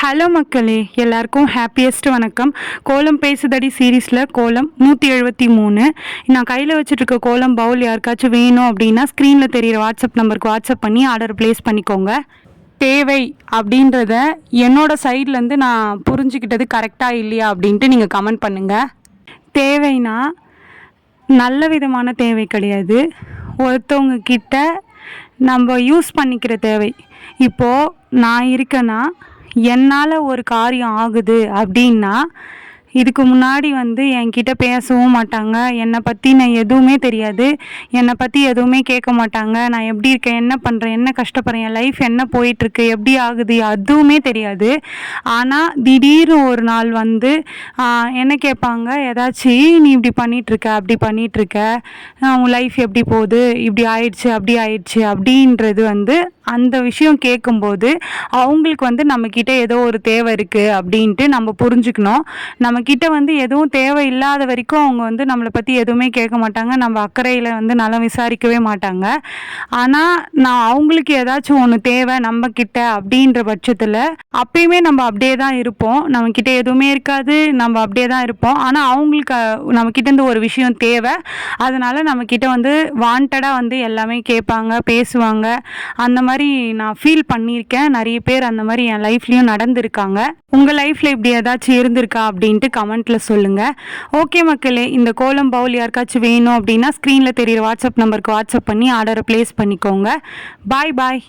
Hello மக்களே, எல்லாருக்கும் happiest வணக்கம். கோலம் பேசுதடி சீரீஸில் கோலம் 173. நான் கையில் வச்சுட்ருக்க கோலம் பவுல் யாருக்காச்சும் வேணும் அப்படின்னா ஸ்க்ரீனில் தெரிகிற வாட்ஸ்அப் நம்பருக்கு வாட்ஸ்அப் பண்ணி ஆர்டர் ப்ளேஸ் பண்ணிக்கோங்க. தேவை அப்படின்றத என்னோடய சைட்லேருந்து நான் புரிஞ்சுக்கிட்டது கரெக்டாக இல்லையா அப்படின்ட்டு நீங்கள் கமெண்ட் பண்ணுங்கள். தேவைன்னா நல்ல விதமான தேவை கிடையாது, ஒருத்தவங்க கிட்ட நம்ம யூஸ் பண்ணிக்கிற தேவை. இப்போது நான் இருக்கேன்னா என்னால் ஒரு காரியம் ஆகுது அப்படின்னா இதுக்கு முன்னாடி என்கிட்ட பேசவும் மாட்டாங்க, என்னை பற்றி நான் எதுவுமே தெரியாது, என்னை பற்றி எதுவுமே கேட்க மாட்டாங்க, நான் எப்படி இருக்கேன், என்ன பண்ணுறேன், என்ன கஷ்டப்படுறேன், என் லைஃப் என்ன போயிட்டுருக்கு, எப்படி ஆகுது, அதுவுமே தெரியாது. ஆனால் திடீர்னு ஒரு நாள் என்ன கேட்பாங்க, ஏதாச்சும் நீ இப்படி பண்ணிகிட்ருக்க, அப்படி பண்ணிகிட்ருக்க, உன் லைஃப் எப்படி போகுது, இப்படி ஆயிடுச்சு அப்படி ஆயிடுச்சு அப்படின்றது அந்த விஷயம் கேட்கும்போது அவங்களுக்கு நம்மக்கிட்ட ஏதோ ஒரு தேவை இருக்குது அப்படின்ட்டு நம்ம புரிஞ்சுக்கணும். நம்மக்கிட்ட எதுவும் தேவை இல்லாத வரைக்கும் அவங்க நம்மளை பற்றி எதுவுமே கேட்க மாட்டாங்க, நம்ம அக்கறையில் நலம் விசாரிக்கவே மாட்டாங்க. ஆனால் நான் அவங்களுக்கு ஏதாச்சும் ஒன்று தேவை நம்மக்கிட்ட அப்படின்ற பட்சத்தில் அப்பயுமே நம்ம அப்படியே தான் இருப்போம். நம்மக்கிட்ட எதுவுமே இருக்காது, நம்ம அப்படியே தான் இருப்போம். ஆனால் அவங்களுக்கு நம்மக்கிட்டேருந்து ஒரு விஷயம் தேவை, அதனால் நம்மக்கிட்ட வாண்டடாக எல்லாமே கேட்பாங்க, பேசுவாங்க. அந்த மாதிரி நான் ஃபீல் பண்ணியிருக்கேன். நிறைய பேர் அந்த மாதிரி என் லைஃப்லேயும் நடந்திருக்காங்க. உங்கள் லைஃப்பில் இப்படி ஏதாச்சும் இருந்திருக்கா அப்படின்ட்டு கமெண்ட்டில் சொல்லுங்கள். ஓகே மக்களே, இந்த கோலம் பவுல் யாருக்காச்சும் வேணும் அப்படின்னா ஸ்க்ரீனில் தெரிகிற வாட்ஸ்அப் நம்பருக்கு வாட்ஸ்அப் பண்ணி ஆர்டரை ப்ளேஸ் பண்ணிக்கோங்க. பாய் பாய்.